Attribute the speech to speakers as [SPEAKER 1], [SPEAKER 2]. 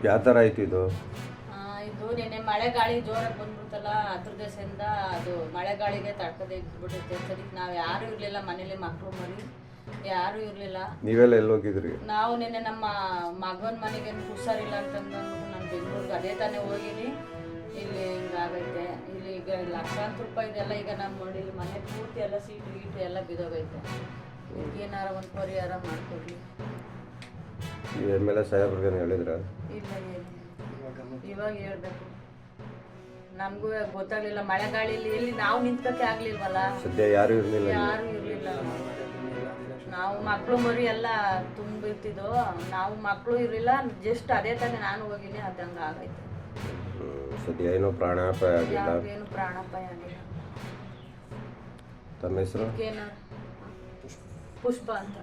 [SPEAKER 1] ಯಾವ ಥರ ಆಯಿತು ಇದು?
[SPEAKER 2] ಇದು ನೆನ್ನೆ ಮಳೆ ಗಾಳಿ ಜೋರಾಗಿ ಬಂದ್ಬಿಡ್ತಲ್ಲ, ಅದ್ರ ದೆಸೆಯಿಂದ ಅದು ಮಳೆ ಗಾಳಿಗೆ ತಡ್ಕದೆ ಇದ್ಬಿಟ್ಟೈತೆ. ಸರಿ ನಾವು ಯಾರೂ ಇರಲಿಲ್ಲ ಮನೇಲಿ, ಮಕ್ಕಳು ಮರಿ ಯಾರೂ ಇರಲಿಲ್ಲ.
[SPEAKER 1] ನೀವೆಲ್ಲ ಎಲ್ಲಿ ಹೋಗಿದ್ರಿ?
[SPEAKER 2] ನಾವು ನಿನ್ನೆ ನಮ್ಮ ಮಗನ ಮನೆಗೆ ಹುಷಾರಿಲ್ಲ ಅಂತಂದು ನಾನು ಬೆಂಗಳೂರಿಗೆ ಅದೇ ತಾನೇ ಹೋಗಿನಿ. ಇಲ್ಲಿ ಹಿಂಗಾಗೈತೆ. ಇಲ್ಲಿ ಈಗ ಲಕ್ಷಾಂತರ ರೂಪಾಯಿದೆಲ್ಲ ಈಗ ನಮ್ಮ ನೋಡಿ ಮನೆ ಪೂರ್ತಿ ಎಲ್ಲ ಸೀಟು ಗೀಟು ಎಲ್ಲ ಬಿದ್ದೋಗೈತೆ. ಏನಾರ ಒಂದು ಪರಿಹಾರ ಮಾಡಿಕೊಡ್ಲಿ.
[SPEAKER 1] ಎಮ್ ಎಲ್ ಎ ಸಾಹೇಬ್ರಿಗೆ ಹೇಳಿದ್ರ?
[SPEAKER 2] ಇಲ್ಲ, ಏನು ಇವಾಗ ಹೇಳ್ಬೇಕು. ನಮಗೂ ಗೊತ್ತಾಗ್ಲಿಲ್ಲ ಮಳೆ ಗಾಳಿಲಿ ಎಲ್ಲಿ ನಾವು ನಿಂತ್ಕಕ್ಕೆ ಆಗ್ಲಿಲ್ವಲ್ಲ.
[SPEAKER 1] ಸದ್ಯ ಯಾರು ಇರಲಿಲ್ಲ?
[SPEAKER 2] ಯಾರು ಇರಲಿಲ್ಲ. ನಾವು ಮಕ್ಕಳು ಮರಿ ಎಲ್ಲ ತುಂಬಿರ್ತಿದ್ದೋ, ನಾವು ಮಕ್ಕಳು ಇರಲಿಲ್ಲ. ಜಸ್ಟ್ ಅದೇ ತಾನೇ ನಾನು ಹೋಗಿನಿ, ಅದಂಗೆ ಆಗೈತೆ.
[SPEAKER 1] ಸದ್ಯ ಏನೋ ಪ್ರಾಣಾಪಾಯ ಆಗಿಲ್ಲ?
[SPEAKER 2] ಏನು ಪ್ರಾಣಾಪಾಯ ಆಗಿಲ್ಲ.
[SPEAKER 1] ತಮ್ಮ ಹೆಸರು?
[SPEAKER 2] ಪುಷ್ಪ ಅಂತ.